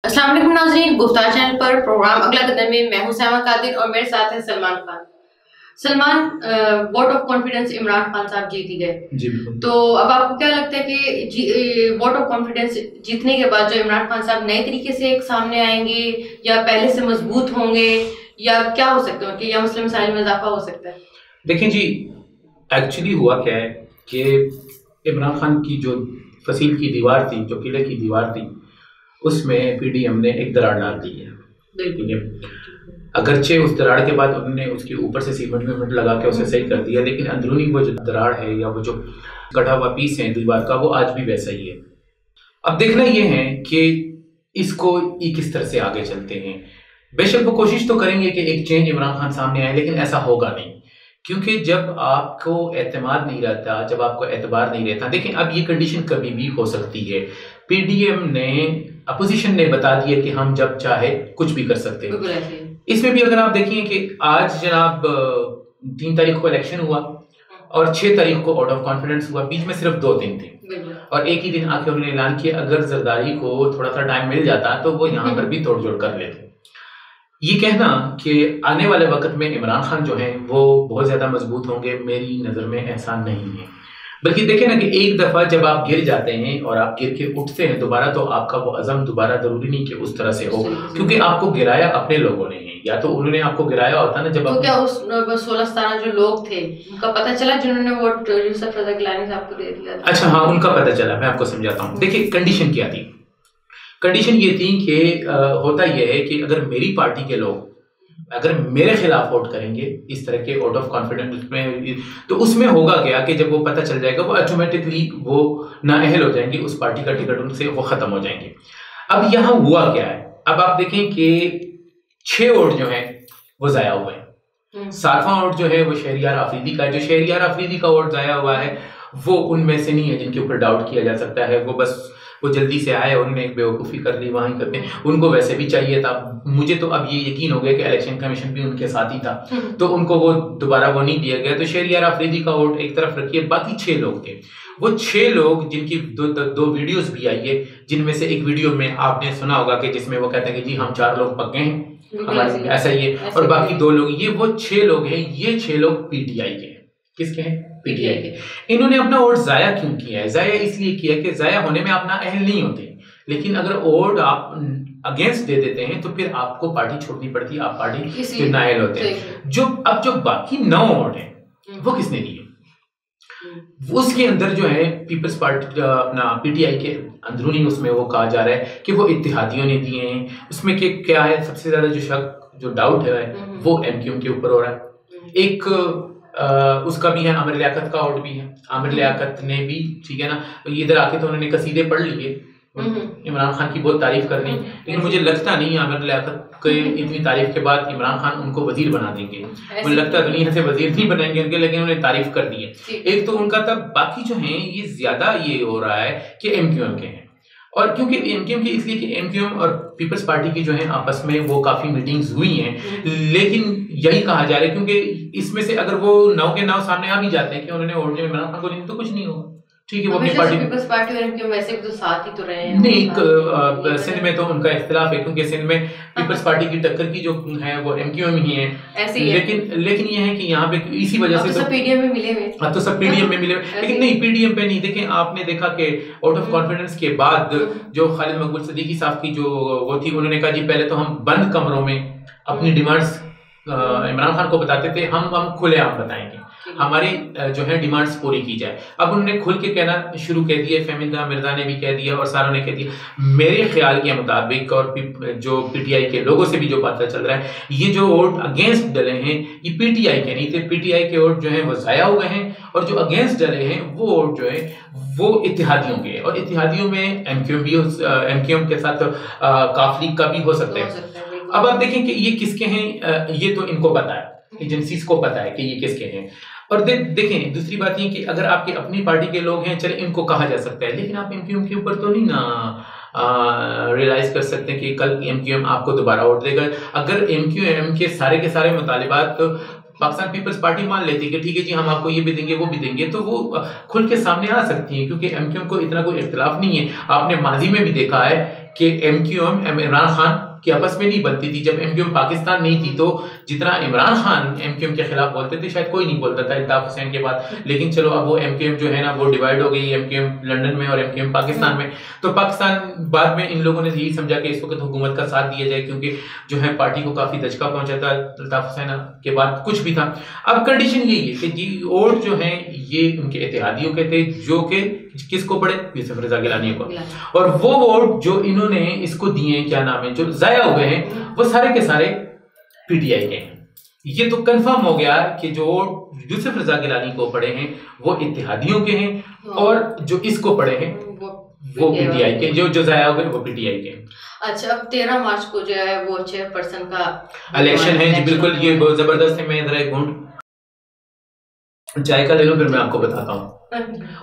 अस्सलाम वालेकुम नाज़रीन, गुफ्तार चैनल पर प्रोग्राम अगला कदम में मैं हूं सैमा कादिर और मेरे साथ हैं Salman Khan. Salman, vote of confidence Imran Khan साहब जीत गए जी बिल्कुल। तो अब आपको क्या लगता है कि वोट ऑफ कॉन्फिडेंस जीतने के बाद जो इमरान खान साहब नए तरीके से एक सामने आएंगे या पहले से मजबूत होंगे या क्या हो सकता है कि या मुस्लिम मसाइल में इजाफा हो सकता है? देखिए जी, एक्चुअली हुआ क्या है कि इमरान खान की जो फसील की दीवार थी, जो किले की दीवार थी, उसमें पीडीएम ने एक दरार डाल दी है। ठीक है, अगरचे उस दरार के बाद उन्होंने उसके ऊपर से सीमेंट लगा के उसे सही कर दिया, लेकिन अंदरूनी वो जो दरार है या वो जो कटा हुआ पीस है दीवार का, वो आज भी वैसा ही है। अब देखना ये है कि इसको ये किस तरह से आगे चलते हैं। बेशक वो कोशिश तो करेंगे कि एक चेंज इमरान खान सामने आए, लेकिन ऐसा होगा नहीं, क्योंकि जब आपको एतमाद नहीं रहता, जब आपको एतबार नहीं रहता। देखिए, अब ये कंडीशन कभी भी हो सकती है। पीडीएम ने, अपोजिशन ने बता दिया कि हम जब चाहे कुछ भी कर सकते हैं। इसमें भी अगर आप देखिए कि आज जनाब 3 तारीख को इलेक्शन हुआ और 6 तारीख को आउट ऑफ कॉन्फिडेंस हुआ, बीच में सिर्फ 2 दिन थे और एक ही दिन आके उन्होंने ऐलान किया अगर जरदारी को थोड़ा सा टाइम मिल जाता तो वो यहाँ पर भी तोड़ जोड़ कर लेते। ये कहना कि आने वाले वक्त में इमरान खान जो है वो बहुत ज्यादा मजबूत होंगे, मेरी नजर में ऐसा नहीं है। बल्कि देखें ना कि एक दफा जब आप गिर जाते हैं और आप गिर के उठते हैं दोबारा, तो आपका वो अज़म दोबारा जरूरी नहीं कि उस तरह से हो, क्योंकि आपको गिराया अपने लोगों ने है, या तो उन्होंने आपको गिराया होता ना। जब तो क्या उस 16-17 जो लोग थे उनका पता चला जिन्होंने वोट यूसुफ रज़ा गिलानी साहब को दे दिया? अच्छा हाँ, उनका पता चला। मैं आपको समझाता हूँ। देखिए, कंडीशन क्या थी। कंडीशन ये थी कि होता यह है कि अगर मेरी पार्टी के लोग अगर मेरे खिलाफ वोट करेंगे इस तरह के वोट ऑफ कॉन्फिडेंस में, तो उसमें होगा क्या कि जब वो पता चल जाएगा वो ऑटोमेटिकली वो नाअहल हो जाएंगे, उस पार्टी का टिकट उनसे वो खत्म हो जाएंगे। अब यहाँ हुआ क्या है, अब आप देखें कि 6 वोट जो है वो जाया हुए हैं। 7वां वोट जो है वो शहरियार आफरीदी का है। जो शहरियार आफरीदी का वोट जाया हुआ है वो उनमें से नहीं है जिनके ऊपर डाउट किया जा सकता है। वो बस वो जल्दी से आए, उन्होंने एक बेवकूफ़ी कर ली वहीं करके, उनको वैसे भी चाहिए था। मुझे तो अब ये यकीन हो गया कि इलेक्शन कमीशन भी उनके साथ ही था, तो उनको वो दोबारा वो नहीं दिया गया। तो शहरियार आफरीदी का वोट एक तरफ रखिए, बाकी 6 लोग थे। वो 6 लोग जिनकी दो वीडियोस भी आई है, जिनमें से एक वीडियो में आपने सुना होगा कि जिसमें वो कहते हैं कि जी हम 4 लोग पक्के हैं, हमारे ऐसा ही है, और बाकी 2 लोग, ये वो 6 लोग हैं। ये 6 लोग पीटीआई के हैं। किसके हैं? पीटीआई के। इन्होंने अपना वोट जाया क्यों किया है? जाया इसलिए किया कि जाया होने में आप ना अहल नहीं होते, लेकिन अगर वोट आप अगेंस्ट दे देते हैं तो फिर आपको पार्टी छोड़नी पड़ती है, आप पार्टी से नाअहल होते हैं। जो बाकी 9 वोट हैं वो किसने दिए? उसके अंदर जो है पीपल्स पार्टी अपना पीटीआई के अंदरूनी उसमें वो कहा जा रहा है कि वो इत्तेहादियों ने दिए हैं। उसमें कि क्या है, सबसे ज्यादा जो शक, जो डाउट है वो एमक्यूएम के ऊपर हो रहा है। एक उसका भी है, आमिर लियाकत का वोट भी है। आमिर लियाकत ने भी, ठीक है ना, इधर आके तो उन्होंने कसीदे पढ़ लिए, इमरान खान की बहुत तारीफ करनी, लेकिन मुझे लगता नहीं आमिर लियाकत के इतनी तारीफ के बाद इमरान खान उनको वजीर बना देंगे। मुझे लगता है दुनिया से वजीर नहीं बनाएंगे उनके, लेकिन उन्हें तारीफ कर दी है। एक तो उनका, तब बाकी जो हैं ये ज्यादा ये हो रहा है कि एमक्यूएम के हैं। और क्योंकि एमक्यूएम की, इसलिए कि एमक्यूएम और पीपल्स पार्टी की जो है आपस में वो काफी मीटिंग्स हुई हैं, लेकिन यही कहा जा रहा है क्योंकि इसमें से अगर वो 9 के 9 सामने आ भी जाते हैं कि उन्होंने वोट इमरान खान को नहीं, तो कुछ नहीं होगा। ठीक है, वो अपनी पार्टी, पीपल्स पार्टी और एमक्यूएम वैसे भी तो साथ ही तो रहे हैं। नहीं, सिंध में तो उनका इख्तिलाफ है क्योंकि सिंध में पीपल्स पार्टी की टक्कर की जो है वो एमक्यूएम ही है, ऐसे ही लेकिन ये है कि यहाँ पे इसी वजह से सब पीडीएम में मिले हुए। हाँ, तो सब पीडीएम में मिले हुए, लेकिन नहीं, पीडीएम पे नहीं। देखें, आपने देखा कि आउट ऑफ कॉन्फिडेंस के बाद जो खालिद मकबूल सदीकी साहब की जो वो थी, उन्होंने कहा जी पहले तो हम बंद कमरों में अपनी डिमांड्स इमरान खान को बताते थे, हम खुलेआम बताएंगे, हमारी जो है डिमांड्स पूरी की जाए। अब उन्होंने खुल के कहना शुरू कर दिया, फहमीदा मिर्जा ने भी कह दिया और सारों ने कह दिया। मेरे ख्याल के मुताबिक और जो पीटीआई के लोगों से भी जो पता चल रहा है, ये जो वोट अगेंस्ट डले हैं ये पीटीआई के नहीं थे। पीटीआई के वोट जो है वो जाया हुए हैं, और जो अगेंस्ट डले हैं वो वोट जो है वो इत्तेहादियों के, और इत्तेहादियों में एमक्यूएम भी, एमक्यूएम के साथ काफ लीग का भी हो सकता है। अब आप देखें कि ये किसके हैं, ये तो इनको पता है, एजेंसीज को पता है कि ये किसके हैं। और देखें, दूसरी बात ये कि अगर आपके अपनी पार्टी के लोग हैं, चले इनको कहा जा सकता है, लेकिन आप एमक्यूएम के ऊपर तो नहीं ना रियलाइज कर सकते कि कल एमक्यूएम आपको दोबारा वोट देगा। अगर एमक्यूएम के सारे मुतालिबात तो पाकिस्तान पीपल्स पार्टी मान लेती है कि ठीक है जी हम आपको ये भी देंगे वो भी देंगे, तो वो खुल के सामने आ सकती है, क्योंकि एमक्यूएम को इतना कोई इख्तिलाफ नहीं है। आपने माजी में भी देखा है कि MQM इमरान खान की आपस में नहीं बनती थी। जब MQM पाकिस्तान नहीं थी तो जितना इमरान खान MQM के खिलाफ बोलते थे शायद कोई नहीं बोलता था इल्ताफ हुसैन के बाद। लेकिन चलो अब वो MQM जो है ना वो डिवाइड हो गई, MQM लंदन में और MQM पाकिस्तान में। तो पाकिस्तान बाद में इन लोगों ने यही समझा कि इस वक्त हुकूमत का साथ दिया जाए, क्योंकि जो है पार्टी को काफी दचका पहुंचा था इल्ताफ हुसैन के बाद कुछ भी था। अब कंडीशन यही है कि जी वोट जो है ये उनके इत्तेहादियों के थे, जो कि किसको पड़े, यूसुफ रजा गिलानी को। और वो वोट जो इन्होंने इसको दिए, क्या नाम है, जो जाया हुए हैं, वो सारे के सारे PTI के हैं। ये तो कंफर्म हो गया कि जो यूसुफ रजा गिलानी को पड़े हैं वो इत्तेहादियों के हैं, और जो इसको पड़े हैं वो PTI के, जो जाया हुए वो PTI के। अच्छा, अब 13 मार्च को जो है वो चेयरपर्सन का इलेक्शन है जी, बिल्कुल। ये बहुत जबरदस्त है। मैं इधर एक घूंट चाय का ले लो, फिर मैं आपको बताता हूँ।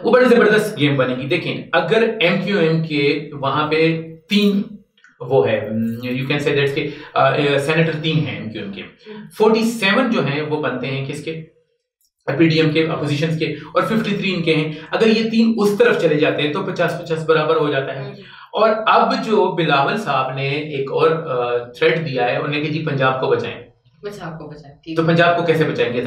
वो बड़ी जबरदस्त गेम बनेगी। देखें, अगर MQM के वहां पे 3 वो है, यू कैन से दैट के सेनेटर 3 हैं MQM के, 47 जो हैं वो बनते हैं किसके, PDM के, अपोजिशन के, और 53 इनके हैं। अगर ये 3 उस तरफ चले जाते हैं तो 50-50 बराबर हो जाता है। और अब जो बिलावल साहब ने एक और थ्रेट दिया है, उन्हें कि जी पंजाब को बचाएं। तो पंजाब को कैसे बचाएंगे?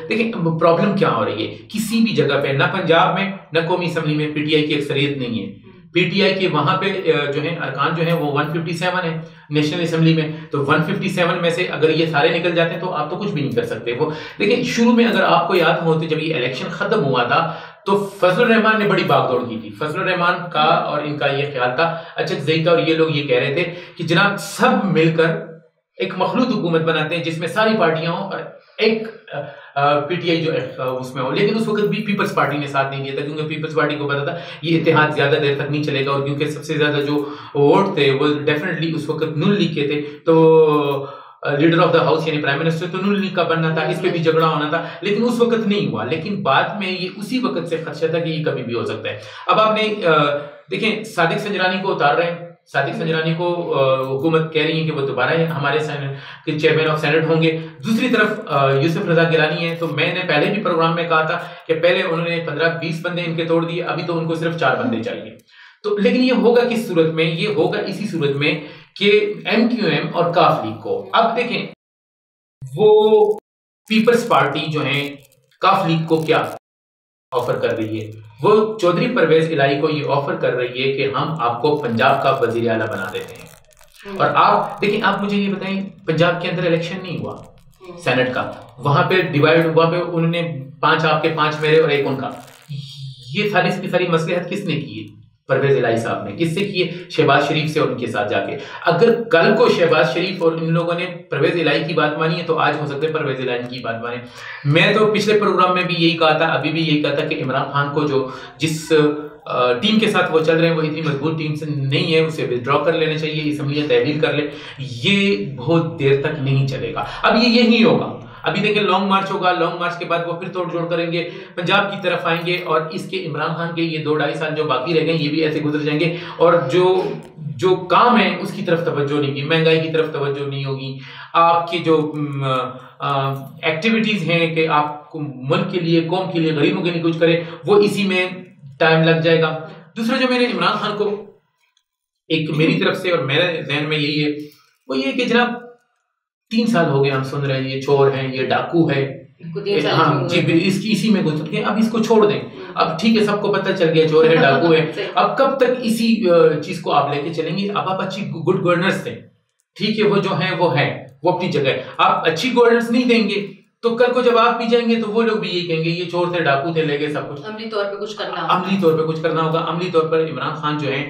देखिए प्रॉब्लम क्या हो रही है, किसी भी जगह पे, ना पंजाब में ना कौमी असम्बली में PTI की अक्सरियत नहीं है। PTI के वहां पे जो है अरकान जो है वो 157 है नेशनल असेंबली में। तो 157 में से अगर ये सारे निकल जाते हैं तो आप तो कुछ भी नहीं कर सकते। वो देखिए, शुरू में अगर आपको याद हो तो जब ये इलेक्शन खत्म हुआ था तो फजलुर रहमान ने बड़ी भागदौड़ की थी। फजलुर रहमान का और इनका ये ख्याल था, अच्छा जही था, और ये लोग ये कह रहे थे कि जनाब सब मिलकर एक मखलूत हुकूमत बनाते हैं जिसमें सारी पार्टियां हो और एक PTI जो उसमें हो। लेकिन उस वक्त भी पीपल्स पार्टी ने साथ नहीं दिया था, क्योंकि पीपल्स पार्टी को पता था ये इत्तेहाद ज्यादा देर तक नहीं चलेगा, और क्योंकि सबसे ज्यादा जो वोट थे वो डेफिनेटली उस वक्त नून लीग के थे। तो लीडर ऑफ द हाउस यानी प्राइम मिनिस्टर तो नून लीग का बनना था, इस पे भी झगड़ा होना था, लेकिन उस वक्त नहीं हुआ। लेकिन बाद में ये उसी वक्त से खदशा था कि ये कभी भी हो सकता है। अब आपने देखें, सादिक संजरानी को उतार रहे हैं। सादिक संजरानी को हुकूमत कह रही है कि वो दोबारा हमारे के चेयरमैन ऑफ सेनेट होंगे। दूसरी तरफ यूसुफ रजा गिलानी है। तो मैंने पहले भी प्रोग्राम में कहा था कि पहले उन्होंने 15-20 बंदे इनके तोड़ दिए, अभी तो उनको सिर्फ 4 बंदे चाहिए। तो लेकिन ये होगा किस सूरत में? ये होगा इसी सूरत में कि MQM और काफ लीग को, अब देखें वो पीपल्स पार्टी जो है काफ लीग को क्या ऑफर कर रही है, वो चौधरी परवेज इलाही को ये ऑफर कर रही है कि हम आपको पंजाब का वजीर आला बना देते हैं। और आप देखिए, आप मुझे ये बताएं, पंजाब के अंदर इलेक्शन नहीं हुआ सेनेट का, वहां पे डिवाइड हुआ, पे उन्होंने 5 आपके 5 मेरे और 1 उनका। ये सारी मसलहत किसने की है? परवेज इलाही साहब ने। किससे की है? शहबाज शरीफ से और उनके साथ जाके। अगर कल को शहबाज शरीफ और इन लोगों ने परवेज इलाही की बात मानी है तो आज हो सकता है परवेज इलाही की बात माने। मैं तो पिछले प्रोग्राम में भी यही कहा था, अभी भी यही कहा था कि इमरान खान को जो जिस टीम के साथ वो चल रहे हैं वो इतनी मजबूत टीम से नहीं है, उसे विथड्रॉ कर लेना चाहिए, असम्बलियां तहवील कर ले। ये बहुत देर तक नहीं चलेगा। अब ये यही होगा। अभी देखिए लॉन्ग मार्च होगा, लॉन्ग मार्च के बाद वो फिर तोड़ जोड़ करेंगे, पंजाब की तरफ आएंगे, और इसके इमरान खान के ये 2-2.5 साल जो बाकी रह गए ये भी ऐसे गुजर जाएंगे, और जो काम है उसकी तरफ तवज्जो नहीं होगी, महंगाई की तरफ तवज्जो नहीं होगी, आपकी जो एक्टिविटीज हैं कि आप मुल्क के लिए, कौम के लिए, गरीबों के लिए कुछ करें, वो इसी में टाइम लग जाएगा। दूसरा जो मैंने इमरान खान को एक मेरी तरफ से और मेरे जहन में यही है, वो ये कि जनाब 3 साल हो गए हम सुन रहे हैं ये चोर है, ये डाकू है, हाँ जी, इसी में गुजर गए, अब इसको छोड़ दें। अब ठीक है, सबको पता चल गया चोर है, डाकू है, अब कब तक इसी चीज को आप लेके चलेंगे? अब आप अच्छी गुड गवर्नेंस दें, ठीक है, वो जो है वो अपनी जगह। आप अच्छी गवर्नेंस नहीं देंगे तो कल को जब आप भी जाएंगे तो वो लोग भी यही कहेंगे ये चोर थे, डाकू थे, ले गए सब कुछ। अमली तौर पे कुछ करना होगा। अमली तौर पर इमरान खान जो है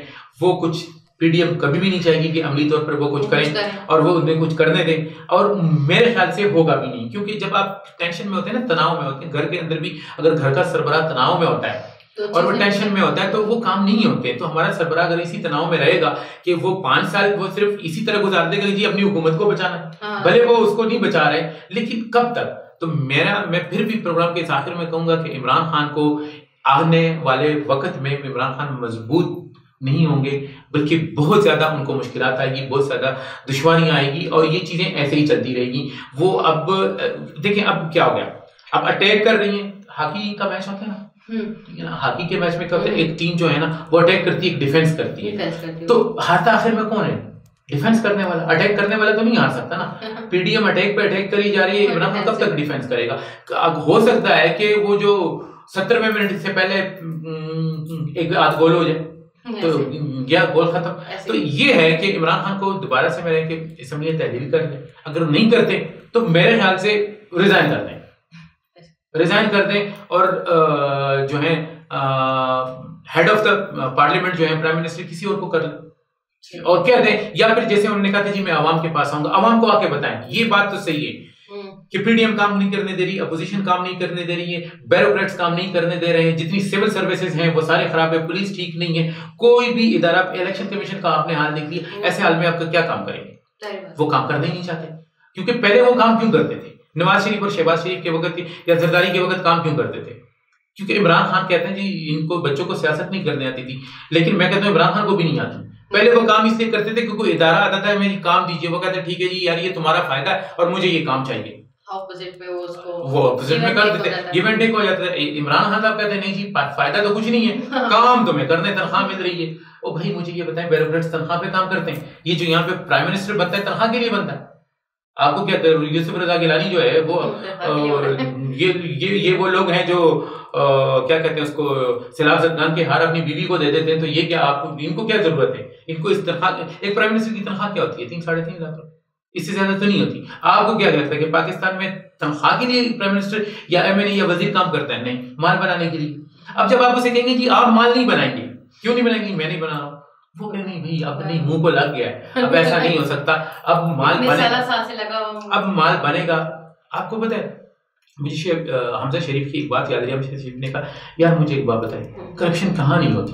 वो कुछ, PDM कभी भी नहीं चाहेगी कि अमली तौर पर वो कुछ करें और वो उन्हें कुछ करने दें, और मेरे ख्याल से होगा भी नहीं। क्योंकि जब आप टेंशन में होते हैं ना, तनाव में होते हैं, घर के अंदर भी अगर घर का सरबराह तनाव में होता है और वो टेंशन में होता है तो वो काम नहीं होते। तो हमारा सरबराह अगर इसी तनाव में रहेगा कि वो 5 साल वो सिर्फ इसी तरह गुजार देगा जी अपनी हुकूमत को बचाना, भले वो उसको नहीं बचा रहे, लेकिन कब तक? तो मैं फिर भी प्रोग्राम के आखिर में कहूंगा कि इमरान खान को आने वाले वक्त में इमरान खान मजबूत नहीं होंगे, बल्कि बहुत ज्यादा उनको मुश्किलात आएगी, बहुत ज्यादा दुश्वारियां आएगी, और ये चीजें ऐसे ही चलती रहेगी। वो अब देखें अब क्या हो गया, अब अटैक कर रही हैं, हॉकी का मैच होता है ना, ठीक है ना। हॉकी के मैच में क्या होता है, एक टीम जो है ना वो अटैक करती है, एक डिफेंस करती है। तो हारता आखिर में कौन है? डिफेंस करने वाला। अटैक करने वाला तो नहीं हार सकता ना। पीडीएम अटैक पे अटैक करी जा रही है, इमरान खान कब तक डिफेंस करेगा? हो सकता है कि वो जो 70वें मिनट से पहले एक आध गोल हो जाए तो गया, गोल खत्म। तो ये है कि इमरान खान को दोबारा से मेरे कि असम्बली तहलील कर ले। अगर नहीं करते तो मेरे ख्याल से रिजाइन कर दें और जो है हेड ऑफ द पार्लियामेंट जो है प्राइम मिनिस्टर किसी और को कर ले और कह दें, या फिर जैसे उन्होंने कहा था जी मैं आवाम के पास आऊंगा, आवाम को आके बताएं। ये बात तो सही है कि पीडीएम काम नहीं करने दे रही, अपोजिशन काम नहीं करने दे रही है, ब्यूरोक्रेट्स काम नहीं करने दे रहे हैं, जितनी सिविल सर्विसेज हैं वो सारे खराब है, पुलिस ठीक नहीं है, कोई भी इदारा, इलेक्शन कमीशन का आपने हाल देख लिया। ऐसे हाल में आप क्या काम करेंगे? वो काम करना ही नहीं चाहते। क्योंकि पहले वो काम क्यों करते थे? नवाज शरीफ और शहबाज शरीफ के वक्त या जरदारी के वक्त काम क्यों करते थे? क्योंकि इमरान खान कहते हैं जी इनको बच्चों को सियासत नहीं करने आती थी, लेकिन मैं कहता हूँ इमरान खान को भी नहीं आती। पहले वो काम इसलिए करते थे क्योंकि इदारा आता था मेरी काम दीजिए, वो कहते ठीक है जी यार ये तुम्हारा फायदा है और मुझे ये काम चाहिए, ऑपोजिट में वो ऑपोजिट में कर देते, गिव एंड टेक हो जाता था। इमरान खान साहब कहते नहीं जी फायदा तो कुछ नहीं है, काम तुम्हें करने, तनख्वाह मिल रही है। ओ भाई मुझे ये बताएं, ब्यूरोक्रेट्स तनख्वाह पे काम करते हैं, ये जो यहाँ पे प्राइम मिनिस्टर बनता है तनख्वाह के लिए बनता है। आपको क्या यूसुफ रजा गिलानी जो है वो ये वो लोग हैं जो क्या कहते हैं उसको, सलाह खान के हार अपनी बीवी को दे देते हैं। तो ये क्या आपको, इनको क्या जरूरत है? इनको इस तनख्वाह, एक प्राइम मिनिस्टर की तनख्वाह क्या होती है? 3-3.5 लाख, इससे ज्यादा तो नहीं होती। आपको क्या लगता है कि पाकिस्तान में तनख्वाह के लिए प्राइम मिनिस्टर या एमएनए या वजीर काम करता है? नहीं, माल बनाने के लिए। अब जब आप उसे कहेंगे जी आप माल नहीं बनाएंगे, क्यों नहीं बनाएंगे? मैं नहीं बना रहा हूँ। वो कहे नहीं भाई अब नहीं, मुंह को लग गया है, अब ऐसा नहीं हो सकता, अब माल बनेगा, अब माल बनेगा। आपको पता है मुझे हमजा शरीफ की एक बात याद रही, हमजा शरीफ ने कहा यार मुझे एक बात बताए, करप्शन कहाँ नहीं होती?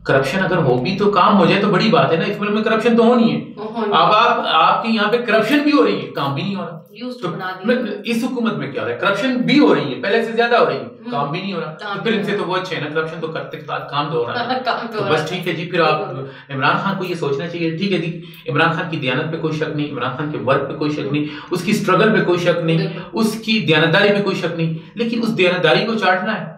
करप्शन अगर होगी तो काम हो जाए तो बड़ी बात है ना, इस मुल्क में करप्शन तो होनी है। अब आपके यहाँ पे करप्शन भी हो रही है, काम भी नहीं हो रहा। तो इस हुकूमत में क्या हो रहा है? करप्शन भी हो रही है, पहले से ज्यादा हो रही है, काम भी नहीं हो रहा। तो फिर इनसे तो वो अच्छे है ना, करप्शन तो करते काम तो हो रहा है। तो बस ठीक है जी, फिर आप इमरान खान को ये सोचना चाहिए, ठीक है जी इमरान खान की दयानत पे कोई शक नहीं, इमरान खान के वर्क पे कोई शक नहीं, उसकी स्ट्रगल पे कोई शक नहीं, उसकी दयानतदारी पे कोई शक नहीं, लेकिन उस दयानतदारी को चाटना है,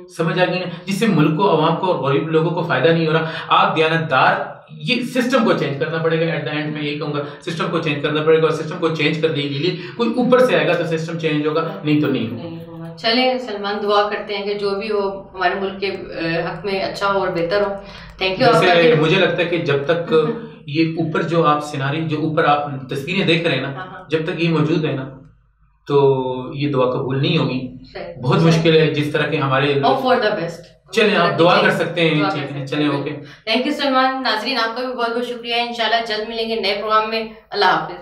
समझ आ गई ना, जिससे मुल्क को, आवाम को और गरीब लोगों को फायदा नहीं हो रहा। आप दयानतदार, ये सिस्टम को चेंज करना पड़ेगा। एट द एंड में यही कहूंगा, सिस्टम को चेंज करना पड़ेगा, और सिस्टम को चेंज करने के लिए कोई ऊपर से आएगा तो सिस्टम चेंज होगा, नहीं तो नहीं होगा। चले सलमान, दुआ करते हैं कि जो भी हो हमारे मुल्क के हक में अच्छा हो और बेहतर हो। Thank you. मुझे लगता है कि जब तक ये ऊपर जो आप सिनारी, जो ऊपर आप तस्वीरें देख रहे हैं ना, जब तक ये मौजूद है ना तो ये दुआ कबूल नहीं होगी। बहुत मुश्किल है, जिस तरह के हमारे फॉर द बेस्ट। चलें आप दुआ कर सकते हैं, ठीक है, चलें, ओके। Thank you Salman. नाजरीन आपका भी बहुत बहुत शुक्रिया। इंशाल्लाह जल्द मिलेंगे नए प्रोग्राम में। अल्लाह हाफिज।